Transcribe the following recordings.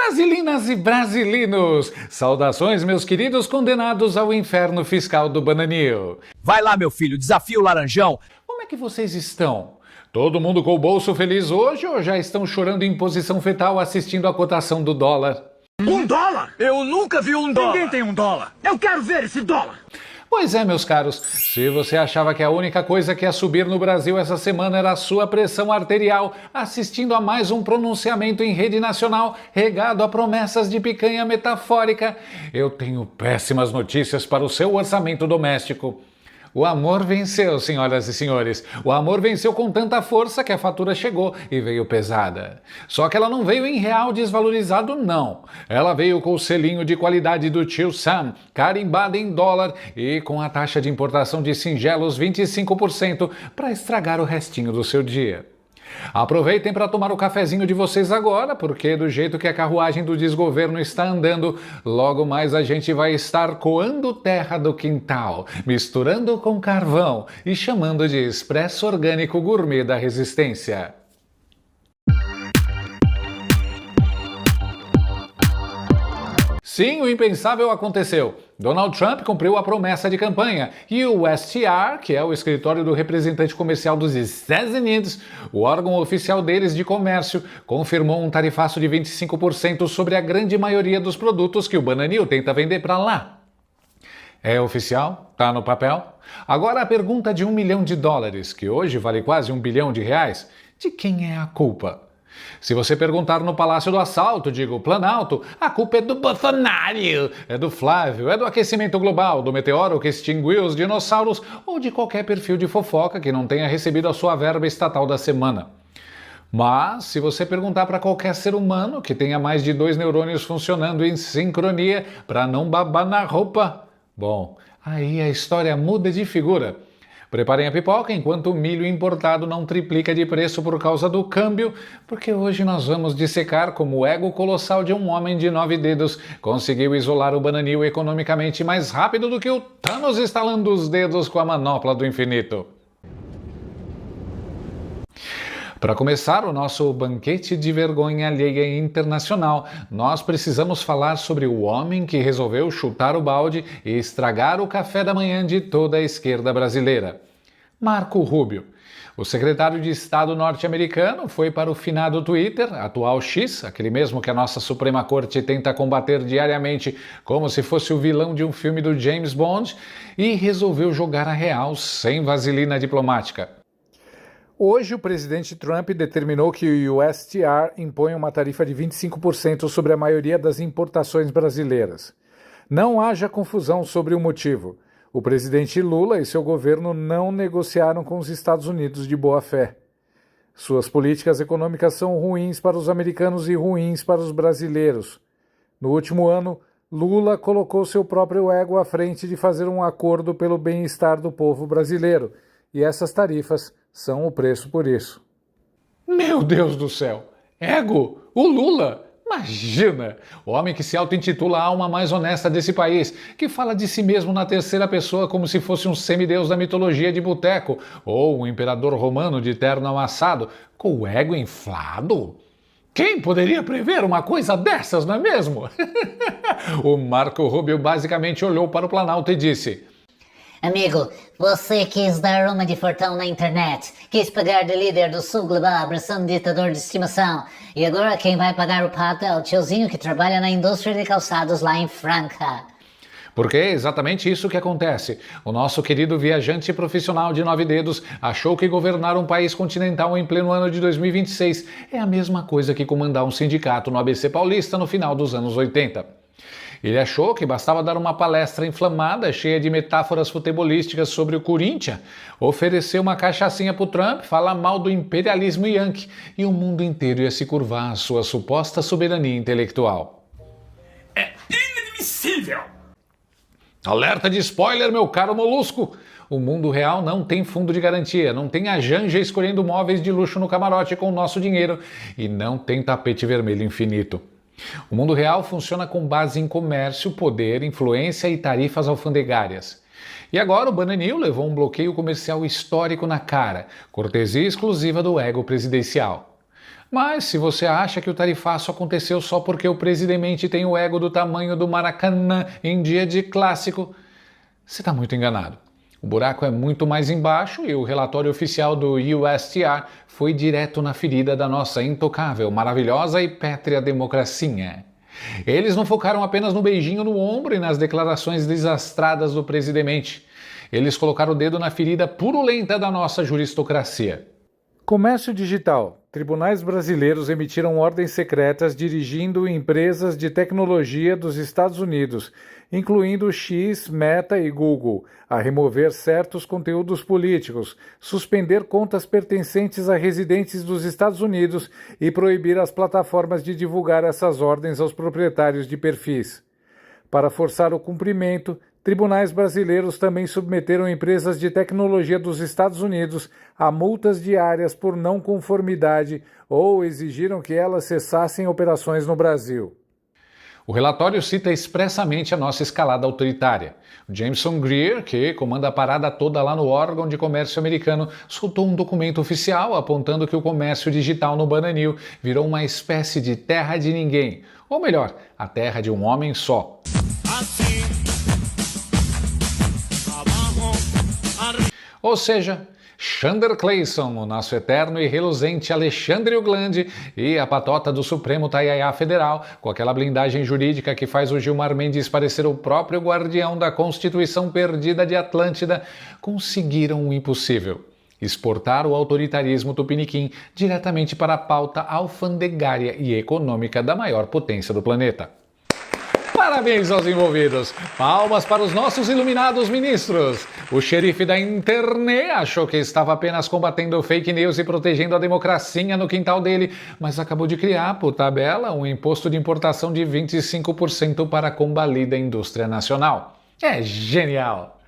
Brasilinas e brasilinos, saudações meus queridos condenados ao inferno fiscal do Bananil. Vai lá, meu filho, desafia o Laranjão. Como é que vocês estão? Todo mundo com o bolso feliz hoje ou já estão chorando em posição fetal assistindo a cotação do dólar? $1? Eu nunca vi $1. Ninguém tem $1. Eu quero ver esse dólar. Pois é, meus caros, se você achava que a única coisa que ia subir no Brasil essa semana era a sua pressão arterial, assistindo a mais um pronunciamento em rede nacional regado a promessas de picanha metafórica, eu tenho péssimas notícias para o seu orçamento doméstico. O amor venceu, senhoras e senhores. O amor venceu com tanta força que a fatura chegou e veio pesada. Só que ela não veio em real desvalorizado, não. Ela veio com o selinho de qualidade do tio Sam, carimbada em dólar e com a taxa de importação de singelos 25% para estragar o restinho do seu dia. Aproveitem para tomar o cafezinho de vocês agora, porque do jeito que a carruagem do desgoverno está andando, logo mais a gente vai estar coando terra do quintal, misturando com carvão e chamando de expresso orgânico gourmet da resistência. Sim, o impensável aconteceu. Donald Trump cumpriu a promessa de campanha e o USTR, que é o escritório do representante comercial dos Estados Unidos, o órgão oficial deles de comércio, confirmou um tarifaço de 25% sobre a grande maioria dos produtos que o Bananil tenta vender para lá. É oficial? Tá no papel? Agora a pergunta de $1 milhão, que hoje vale quase R$1 bilhão, de quem é a culpa? Se você perguntar no Palácio do Assalto, digo Planalto, a culpa é do Bolsonaro, é do Flávio, é do aquecimento global, do meteoro que extinguiu os dinossauros ou de qualquer perfil de fofoca que não tenha recebido a sua verba estatal da semana. Mas, se você perguntar para qualquer ser humano que tenha mais de 2 neurônios funcionando em sincronia para não babar na roupa, bom, aí a história muda de figura. Preparem a pipoca enquanto o milho importado não triplica de preço por causa do câmbio, porque hoje nós vamos dissecar como o ego colossal de um homem de 9 dedos conseguiu isolar o Bananil economicamente mais rápido do que o Thanos estalando os dedos com a manopla do infinito. Para começar o nosso banquete de vergonha alheia internacional, nós precisamos falar sobre o homem que resolveu chutar o balde e estragar o café da manhã de toda a esquerda brasileira. Marco Rubio. O secretário de Estado norte-americano foi para o finado Twitter, atual X, aquele mesmo que a nossa Suprema Corte tenta combater diariamente como se fosse o vilão de um filme do James Bond, e resolveu jogar a real sem vaselina diplomática. Hoje, o presidente Trump determinou que o USTR impõe uma tarifa de 25% sobre a maioria das importações brasileiras. Não haja confusão sobre o motivo. O presidente Lula e seu governo não negociaram com os Estados Unidos de boa fé. Suas políticas econômicas são ruins para os americanos e ruins para os brasileiros. No último ano, Lula colocou seu próprio ego à frente de fazer um acordo pelo bem-estar do povo brasileiro, e essas tarifas são o preço por isso. Meu Deus do céu! Ego? O Lula? Imagina! O homem que se auto-intitula a alma mais honesta desse país, que fala de si mesmo na terceira pessoa como se fosse um semideus da mitologia de boteco, ou um imperador romano de terno amassado, com o ego inflado? Quem poderia prever uma coisa dessas, não é mesmo? O Marco Rubio basicamente olhou para o Planalto e disse: Amigo, você quis dar uma de fortão na internet, quis pagar de líder do sul global, abraçando ditador de estimação, e agora quem vai pagar o pato é o tiozinho que trabalha na indústria de calçados lá em Franca. Porque é exatamente isso que acontece. O nosso querido viajante profissional de 9 dedos achou que governar um país continental em pleno ano de 2026 é a mesma coisa que comandar um sindicato no ABC Paulista no final dos anos 80. Ele achou que bastava dar uma palestra inflamada, cheia de metáforas futebolísticas sobre o Corinthians, oferecer uma cachaçinha pro Trump, falar mal do imperialismo yankee e o mundo inteiro ia se curvar à sua suposta soberania intelectual. É inadmissível! Alerta de spoiler, meu caro molusco! O mundo real não tem fundo de garantia, não tem a Janja escolhendo móveis de luxo no camarote com o nosso dinheiro e não tem tapete vermelho infinito. O mundo real funciona com base em comércio, poder, influência e tarifas alfandegárias. E agora o Bananil levou um bloqueio comercial histórico na cara, cortesia exclusiva do ego presidencial. Mas se você acha que o tarifaço aconteceu só porque o presidente tem o ego do tamanho do Maracanã em dia de clássico, você está muito enganado. O buraco é muito mais embaixo e o relatório oficial do USTR foi direto na ferida da nossa intocável, maravilhosa e pétrea democracia. Eles não focaram apenas no beijinho no ombro e nas declarações desastradas do presidente. Eles colocaram o dedo na ferida purulenta da nossa juristocracia. Comércio digital. Tribunais brasileiros emitiram ordens secretas dirigindo empresas de tecnologia dos Estados Unidos, incluindo X, Meta e Google, a remover certos conteúdos políticos, suspender contas pertencentes a residentes dos Estados Unidos e proibir as plataformas de divulgar essas ordens aos proprietários de perfis. Para forçar o cumprimento, tribunais brasileiros também submeteram empresas de tecnologia dos Estados Unidos a multas diárias por não conformidade ou exigiram que elas cessassem operações no Brasil. O relatório cita expressamente a nossa escalada autoritária. O Jameson Greer, que comanda a parada toda lá no órgão de comércio americano, soltou um documento oficial apontando que o comércio digital no Bananil virou uma espécie de terra de ninguém, ou melhor, a terra de um homem só. Ou seja, Xander Clayson, o nosso eterno e reluzente Alexandre Uglandi e a patota do Supremo Taiaiá Federal, com aquela blindagem jurídica que faz o Gilmar Mendes parecer o próprio guardião da Constituição perdida de Atlântida, conseguiram o impossível: exportar o autoritarismo tupiniquim diretamente para a pauta alfandegária e econômica da maior potência do planeta. Parabéns aos envolvidos! Palmas para os nossos iluminados ministros! O xerife da internet achou que estava apenas combatendo fake news e protegendo a democracia no quintal dele, mas acabou de criar, por tabela, um imposto de importação de 25% para a combalida indústria nacional. É genial!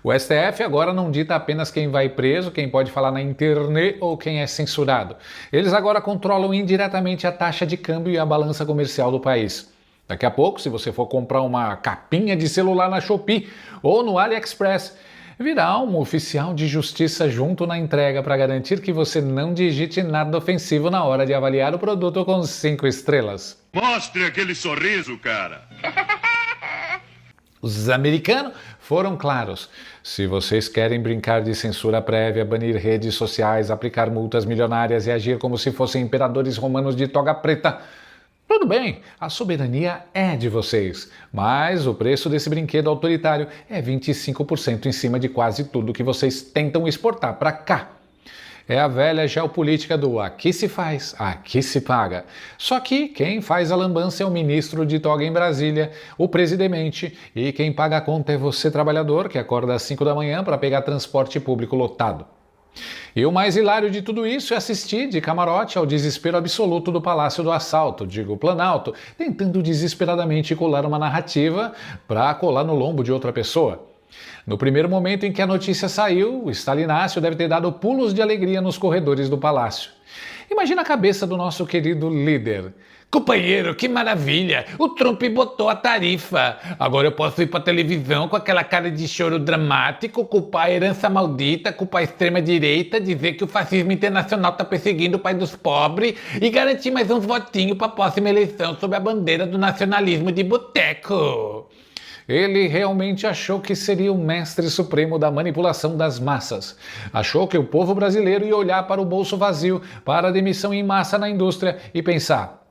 O STF agora não dita apenas quem vai preso, quem pode falar na internet ou quem é censurado. Eles agora controlam indiretamente a taxa de câmbio e a balança comercial do país. Daqui a pouco, se você for comprar uma capinha de celular na Shopee ou no AliExpress, virá um oficial de justiça junto na entrega para garantir que você não digite nada ofensivo na hora de avaliar o produto com 5 estrelas. Mostre aquele sorriso, cara! Os americanos foram claros. Se vocês querem brincar de censura prévia, banir redes sociais, aplicar multas milionárias e agir como se fossem imperadores romanos de toga preta, tudo bem, a soberania é de vocês, mas o preço desse brinquedo autoritário é 25% em cima de quase tudo que vocês tentam exportar para cá. É a velha geopolítica do aqui se faz, aqui se paga. Só que quem faz a lambança é o ministro de toga em Brasília, o presidente, e quem paga a conta é você, trabalhador, que acorda às 5 da manhã para pegar transporte público lotado. E o mais hilário de tudo isso é assistir de camarote ao desespero absoluto do Palácio do Assalto, digo Planalto, tentando desesperadamente colar uma narrativa para colar no lombo de outra pessoa. No primeiro momento em que a notícia saiu, o Stalinácio deve ter dado pulos de alegria nos corredores do palácio. Imagina a cabeça do nosso querido líder. Companheiro, que maravilha! O Trump botou a tarifa. Agora eu posso ir pra televisão com aquela cara de choro dramático, culpar a herança maldita, culpar a extrema-direita, dizer que o fascismo internacional tá perseguindo o pai dos pobres e garantir mais uns votinhos pra próxima eleição sob a bandeira do nacionalismo de boteco. Ele realmente achou que seria o mestre supremo da manipulação das massas. Achou que o povo brasileiro ia olhar para o bolso vazio, para a demissão em massa na indústria e pensar: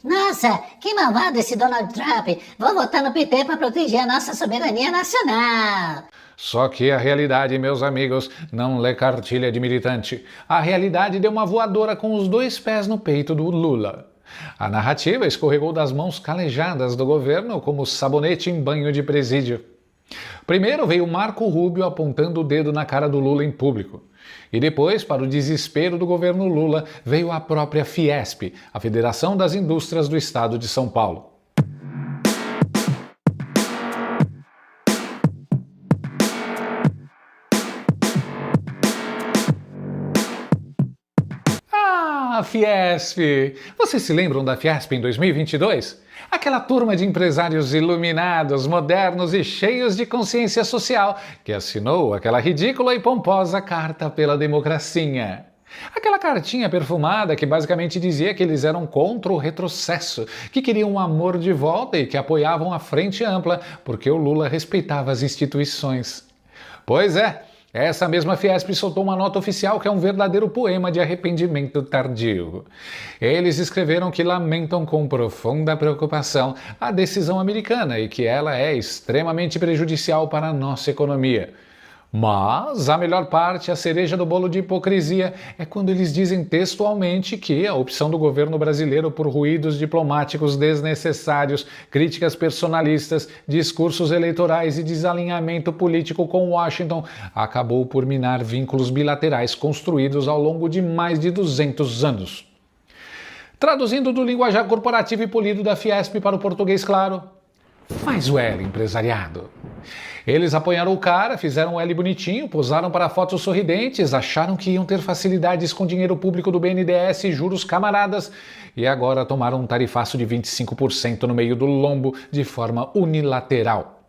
Nossa, que malvado esse Donald Trump! Vou votar no PT para proteger a nossa soberania nacional! Só que a realidade, meus amigos, não lê cartilha de militante. A realidade deu uma voadora com os 2 pés no peito do Lula. A narrativa escorregou das mãos calejadas do governo como sabonete em banho de presídio. Primeiro veio Marco Rubio apontando o dedo na cara do Lula em público. E depois, para o desespero do governo Lula, veio a própria Fiesp, a Federação das Indústrias do Estado de São Paulo. A Fiesp! Vocês se lembram da Fiesp em 2022? Aquela turma de empresários iluminados, modernos e cheios de consciência social que assinou aquela ridícula e pomposa Carta pela Democracia. Aquela cartinha perfumada que basicamente dizia que eles eram contra o retrocesso, que queriam um amor de volta e que apoiavam a Frente Ampla porque o Lula respeitava as instituições. Pois é, essa mesma Fiesp soltou uma nota oficial que é um verdadeiro poema de arrependimento tardio. Eles escreveram que lamentam com profunda preocupação a decisão americana e que ela é extremamente prejudicial para a nossa economia. Mas a melhor parte, a cereja do bolo de hipocrisia, é quando eles dizem textualmente que a opção do governo brasileiro por ruídos diplomáticos desnecessários, críticas personalistas, discursos eleitorais e desalinhamento político com Washington acabou por minar vínculos bilaterais construídos ao longo de mais de 200 anos. Traduzindo do linguajar corporativo e polido da Fiesp para o português claro, faz o L, empresariado. Eles apoiaram o cara, fizeram um L bonitinho, posaram para fotos sorridentes, acharam que iam ter facilidades com dinheiro público do BNDES e juros camaradas, e agora tomaram um tarifaço de 25% no meio do lombo de forma unilateral.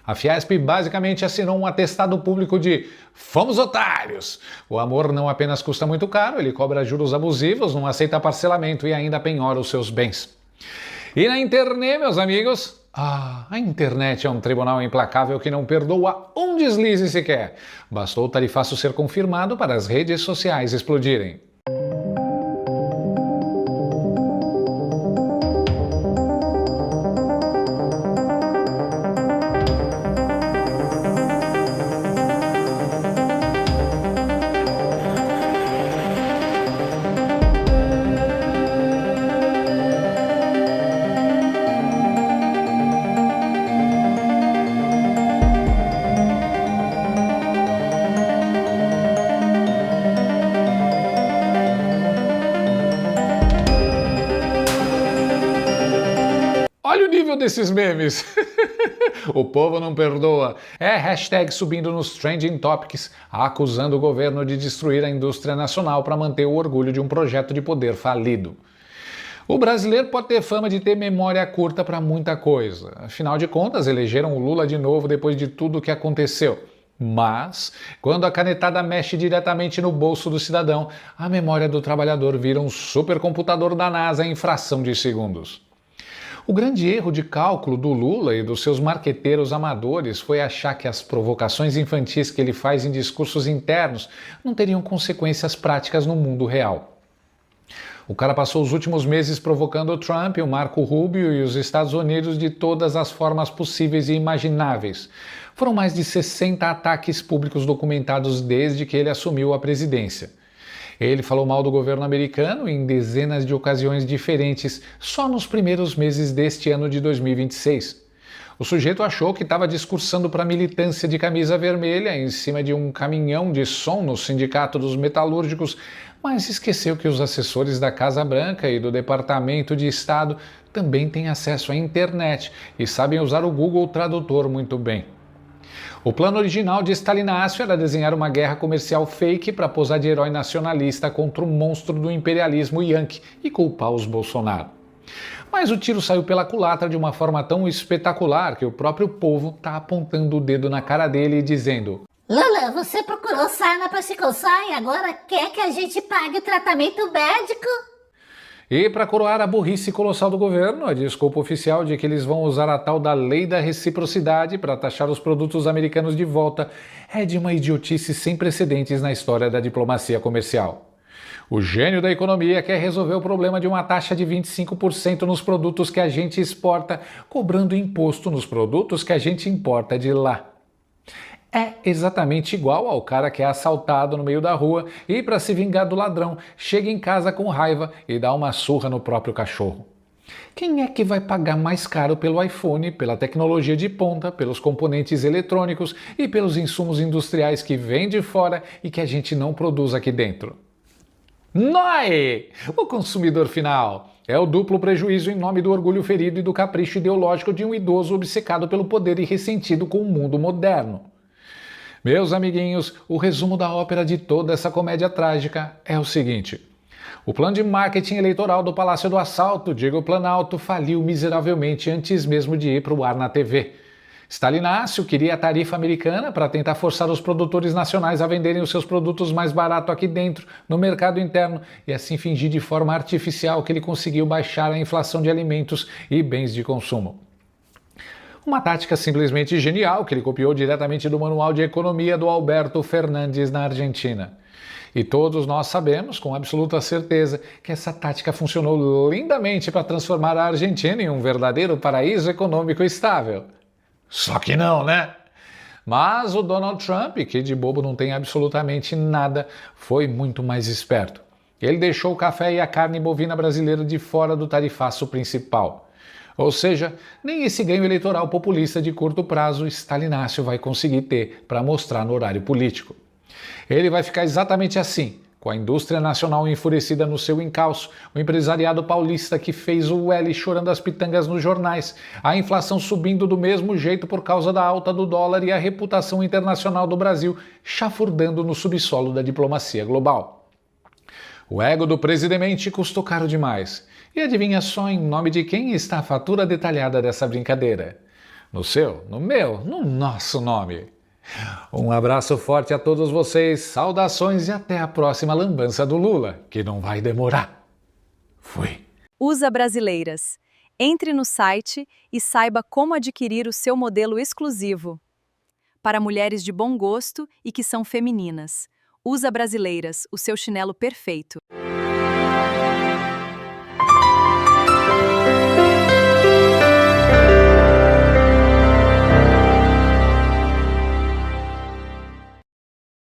A Fiesp basicamente assinou um atestado público de "fomos otários". O amor não apenas custa muito caro, ele cobra juros abusivos, não aceita parcelamento e ainda penhora os seus bens. E na internet, meus amigos, a internet é um tribunal implacável que não perdoa um deslize sequer. Bastou o tarifaço ser confirmado para as redes sociais explodirem. Olha o nível desses memes. O povo não perdoa. É hashtag subindo nos trending topics, acusando o governo de destruir a indústria nacional para manter o orgulho de um projeto de poder falido. O brasileiro pode ter fama de ter memória curta para muita coisa. Afinal de contas, elegeram o Lula de novo depois de tudo o que aconteceu. Mas, quando a canetada mexe diretamente no bolso do cidadão, a memória do trabalhador vira um supercomputador da NASA em fração de segundos. O grande erro de cálculo do Lula e dos seus marqueteiros amadores foi achar que as provocações infantis que ele faz em discursos internos não teriam consequências práticas no mundo real. O cara passou os últimos meses provocando o Trump, o Marco Rubio e os Estados Unidos de todas as formas possíveis e imagináveis. Foram mais de 60 ataques públicos documentados desde que ele assumiu a presidência. Ele falou mal do governo americano em dezenas de ocasiões diferentes só nos primeiros meses deste ano de 2026. O sujeito achou que estava discursando para a militância de camisa vermelha em cima de um caminhão de som no Sindicato dos Metalúrgicos, mas esqueceu que os assessores da Casa Branca e do Departamento de Estado também têm acesso à internet e sabem usar o Google Tradutor muito bem. O plano original de Stalinácio era desenhar uma guerra comercial fake para posar de herói nacionalista contra o monstro do imperialismo yankee e culpar os Bolsonaro. Mas o tiro saiu pela culatra de uma forma tão espetacular que o próprio povo está apontando o dedo na cara dele e dizendo: Lula, você procurou sarna para se coçar e agora quer que a gente pague o tratamento médico? E para coroar a burrice colossal do governo, a desculpa oficial de que eles vão usar a tal da lei da reciprocidade para taxar os produtos americanos de volta é de uma idiotice sem precedentes na história da diplomacia comercial. O gênio da economia quer resolver o problema de uma taxa de 25% nos produtos que a gente exporta, cobrando imposto nos produtos que a gente importa de lá. É exatamente igual ao cara que é assaltado no meio da rua e, para se vingar do ladrão, chega em casa com raiva e dá uma surra no próprio cachorro. Quem é que vai pagar mais caro pelo iPhone, pela tecnologia de ponta, pelos componentes eletrônicos e pelos insumos industriais que vêm de fora e que a gente não produz aqui dentro? Noi! O consumidor final. É o duplo prejuízo em nome do orgulho ferido e do capricho ideológico de um idoso obcecado pelo poder e ressentido com o mundo moderno. Meus amiguinhos, o resumo da ópera de toda essa comédia trágica é o seguinte: o plano de marketing eleitoral do Palácio do Assalto, digo Planalto, faliu miseravelmente antes mesmo de ir para o ar na TV. Stalinácio queria a tarifa americana para tentar forçar os produtores nacionais a venderem os seus produtos mais barato aqui dentro, no mercado interno, e assim fingir de forma artificial que ele conseguiu baixar a inflação de alimentos e bens de consumo. Uma tática simplesmente genial que ele copiou diretamente do Manual de Economia do Alberto Fernandes na Argentina. E todos nós sabemos, com absoluta certeza, que essa tática funcionou lindamente para transformar a Argentina em um verdadeiro paraíso econômico estável. Só que não, né? Mas o Donald Trump, que de bobo não tem absolutamente nada, foi muito mais esperto. Ele deixou o café e a carne bovina brasileira de fora do tarifaço principal. Ou seja, nem esse ganho eleitoral populista de curto prazo Stalinácio vai conseguir ter para mostrar no horário político. Ele vai ficar exatamente assim, com a indústria nacional enfurecida no seu encalço, o empresariado paulista que fez o L chorando as pitangas nos jornais, a inflação subindo do mesmo jeito por causa da alta do dólar e a reputação internacional do Brasil chafurdando no subsolo da diplomacia global. O ego do presidente custou caro demais. E adivinha só em nome de quem está a fatura detalhada dessa brincadeira? No seu, no meu, no nosso nome. Um abraço forte a todos vocês, saudações e até a próxima lambança do Lula, que não vai demorar. Fui. USA Brasileiras. Entre no site e saiba como adquirir o seu modelo exclusivo. Para mulheres de bom gosto e que são femininas. USA Brasileiras, o seu chinelo perfeito.